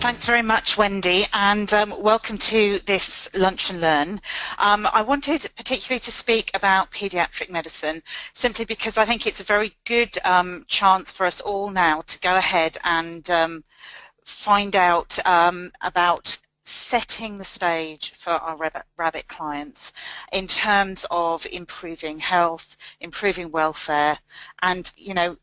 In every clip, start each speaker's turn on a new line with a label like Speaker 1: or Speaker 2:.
Speaker 1: Thanks very much, Wendy, and welcome to this Lunch and Learn. I wanted particularly to speak about paediatric medicine simply because I think it's a very good chance for us all now to go ahead and find out about setting the stage for our rabbit clients in terms of improving health, improving welfare, and, you know,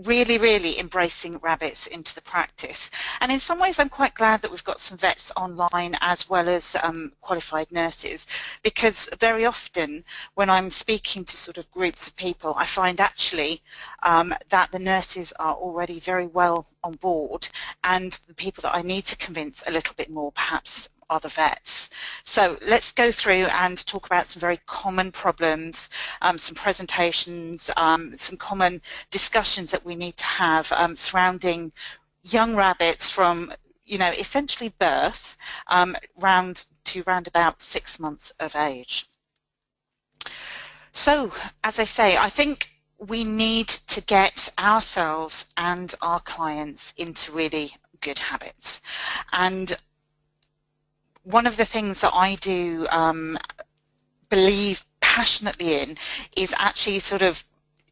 Speaker 1: really embracing rabbits into the practice. And in some ways I'm quite glad that we've got some vets online as well as qualified nurses, because very often when I'm speaking to sort of groups of people, I find actually that the nurses are already very well on board, and the people that I need to convince a little bit more perhaps are the vets. So let's go through and talk about some very common problems, some presentations, some common discussions that we need to have surrounding young rabbits from, you know, essentially birth round about 6 months of age. So, as I say, I think we need to get ourselves and our clients into really good habits. And one of the things that I do believe passionately in is actually sort of,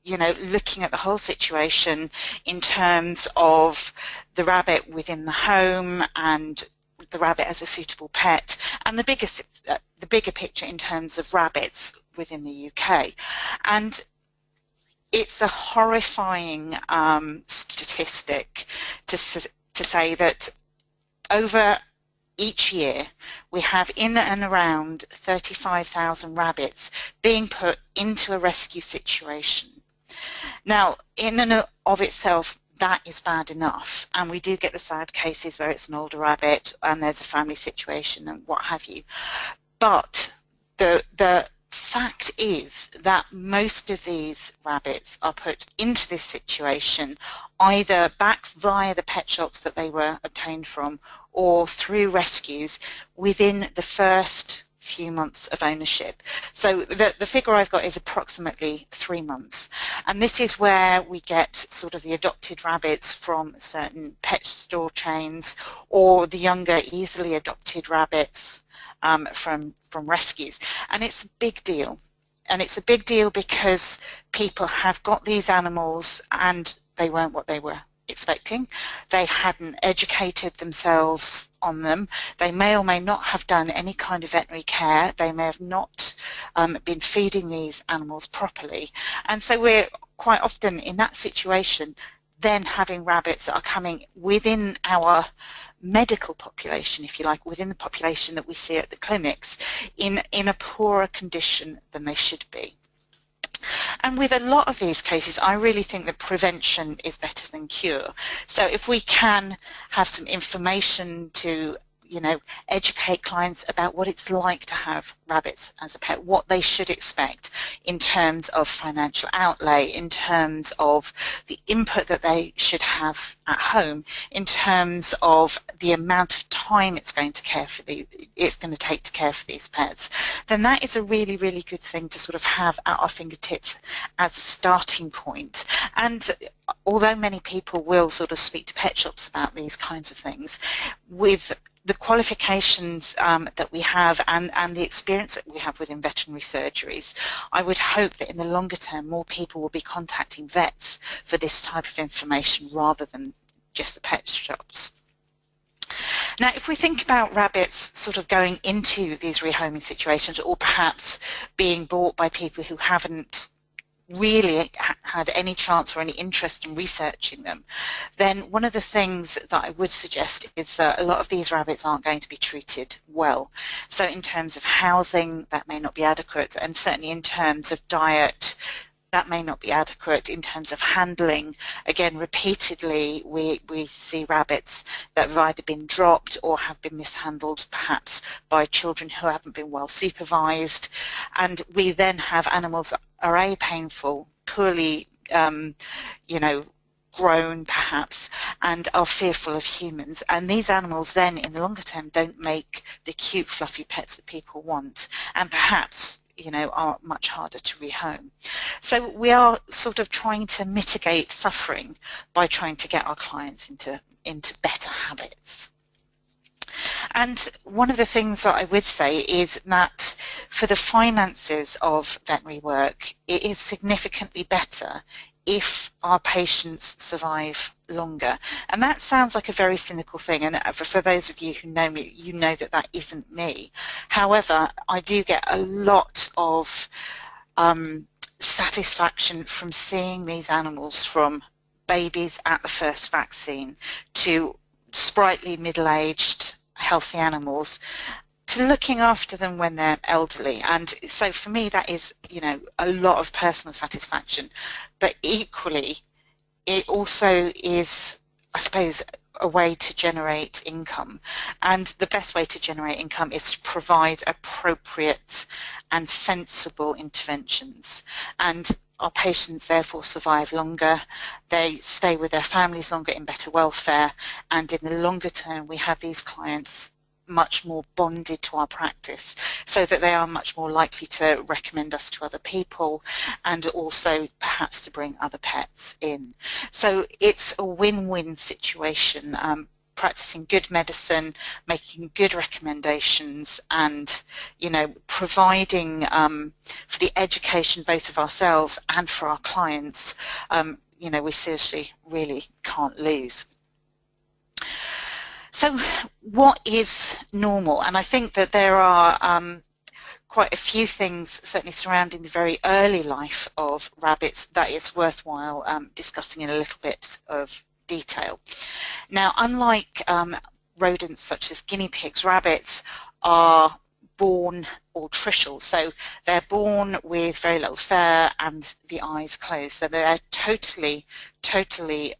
Speaker 1: you know, looking at the whole situation in terms of the rabbit within the home and the rabbit as a suitable pet, and the bigger picture in terms of rabbits within the UK. And it's a horrifying statistic to say that over each year we have in and around 35,000 rabbits being put into a rescue situation. Now, in and of itself, that is bad enough, and we do get the sad cases where it's an older rabbit and there's a family situation and what have you. But the fact is that most of these rabbits are put into this situation either back via the pet shops that they were obtained from or through rescues within the first few months of ownership. So the figure I've got is approximately 3 months, and this is where we get sort of the adopted rabbits from certain pet store chains or the younger easily adopted rabbits from rescues. And it's a big deal, and it's a big deal because people have got these animals and they weren't what they were expecting. They hadn't educated themselves on them. They may or may not have done any kind of veterinary care. They may have not been feeding these animals properly, and so we're quite often in that situation then having rabbits that are coming within our medical population, if you like, within the population that we see at the clinics in a poorer condition than they should be. And with a lot of these cases, I really think that prevention is better than cure. So if we can have some information to, you know, educate clients about what it's like to have rabbits as a pet, what they should expect in terms of financial outlay, in terms of the input that they should have at home, in terms of the amount of time it's going to take to care for these pets, then that is a really good thing to sort of have at our fingertips as a starting point. And although many people will sort of speak to pet shops about these kinds of things, with the qualifications that we have and the experience that we have within veterinary surgeries, I would hope that in the longer term more people will be contacting vets for this type of information rather than just the pet shops. Now, if we think about rabbits sort of going into these rehoming situations, or perhaps being bought by people who haven't really had any chance or any interest in researching them, then one of the things that I would suggest is that a lot of these rabbits aren't going to be treated well. So in terms of housing, that may not be adequate, and certainly in terms of diet, that may not be adequate. In terms of handling, again, repeatedly we see rabbits that have either been dropped or have been mishandled, perhaps by children who haven't been well supervised, and we then have animals that are A, painful, poorly you know, grown perhaps, and are fearful of humans, and these animals then in the longer term don't make the cute fluffy pets that people want, and perhaps, you know, are much harder to rehome. So we are sort of trying to mitigate suffering by trying to get our clients into better habits. And one of the things that I would say is that for the finances of veterinary work, it is significantly better if our patients survive longer. And that sounds like a very cynical thing, and for those of you who know me, you know that that isn't me. However, I do get a lot of satisfaction from seeing these animals, from babies at the first vaccine to sprightly middle-aged healthy animals, to looking after them when they're elderly. And so for me that is, you know, a lot of personal satisfaction, but equally it also is, I suppose, a way to generate income. And the best way to generate income is to provide appropriate and sensible interventions. And our patients therefore survive longer, they stay with their families longer in better welfare, and in the longer term we have these clients much more bonded to our practice, so that they are much more likely to recommend us to other people, and also perhaps to bring other pets in. So it's a win-win situation, practicing good medicine, making good recommendations, and, you know, providing for the education both of ourselves and for our clients. You know, we seriously really can't lose. So what is normal? And I think that there are quite a few things certainly surrounding the very early life of rabbits that it's worthwhile discussing in a little bit of detail. Now, unlike rodents such as guinea pigs, rabbits are born altricial, so they're born with very little fur and the eyes closed, so they're totally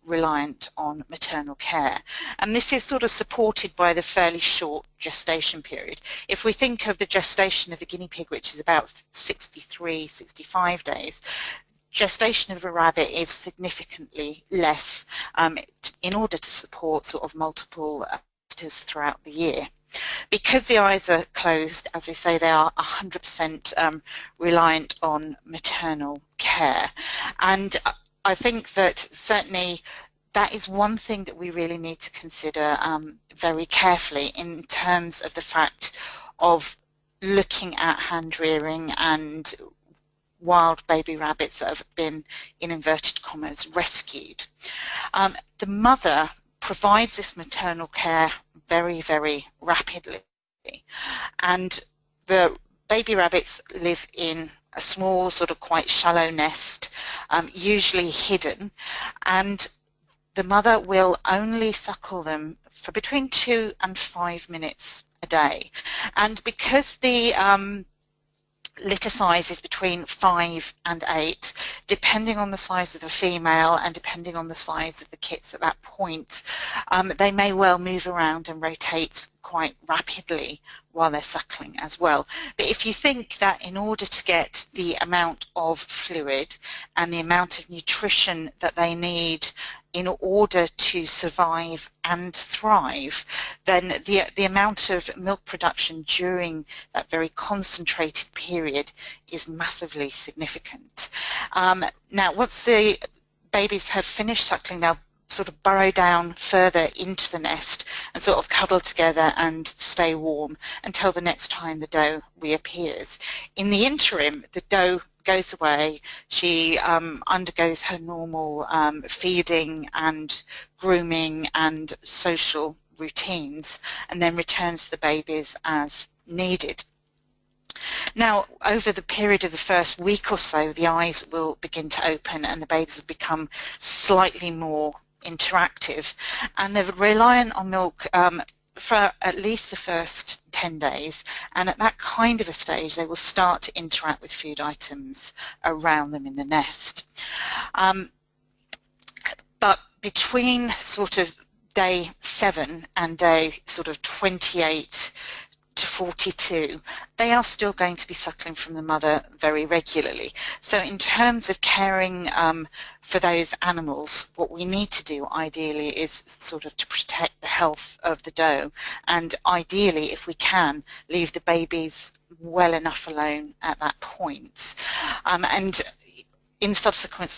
Speaker 1: reliant on maternal care. And this is sort of supported by the fairly short gestation period. If we think of the gestation of a guinea pig, which is about 63-65 days, gestation of a rabbit is significantly less, in order to support sort of multiple litters throughout the year. Because the eyes are closed, as I say, they are 100% reliant on maternal care. And I think that certainly that is one thing that we really need to consider very carefully, in terms of the fact of looking at hand rearing and wild baby rabbits that have been, in inverted commas, rescued. The mother provides this maternal care very rapidly, and the baby rabbits live in a small, sort of quite shallow nest, usually hidden, and the mother will only suckle them for between 2 and 5 minutes a day. And because the litter size is between 5 and 8, depending on the size of the female and depending on the size of the kits at that point, they may well move around and rotate quite rapidly while they're suckling as well. But if you think that in order to get the amount of fluid and the amount of nutrition that they need in order to survive and thrive, then the amount of milk production during that very concentrated period is massively significant. Now, once the babies have finished suckling, they'll sort of burrow down further into the nest and sort of cuddle together and stay warm until the next time the doe reappears. In the interim, the doe goes away, she undergoes her normal feeding and grooming and social routines, and then returns the babies as needed. Now, over the period of the first week or so, the eyes will begin to open and the babies will become slightly more interactive, and they're reliant on milk for at least the first 10 days, and at that kind of a stage they will start to interact with food items around them in the nest. But between sort of day 7 and day sort of 28 to 42, they are still going to be suckling from the mother very regularly. So in terms of caring for those animals, what we need to do ideally is sort of to protect the health of the doe, and ideally, if we can, leave the babies well enough alone at that point. And in subsequent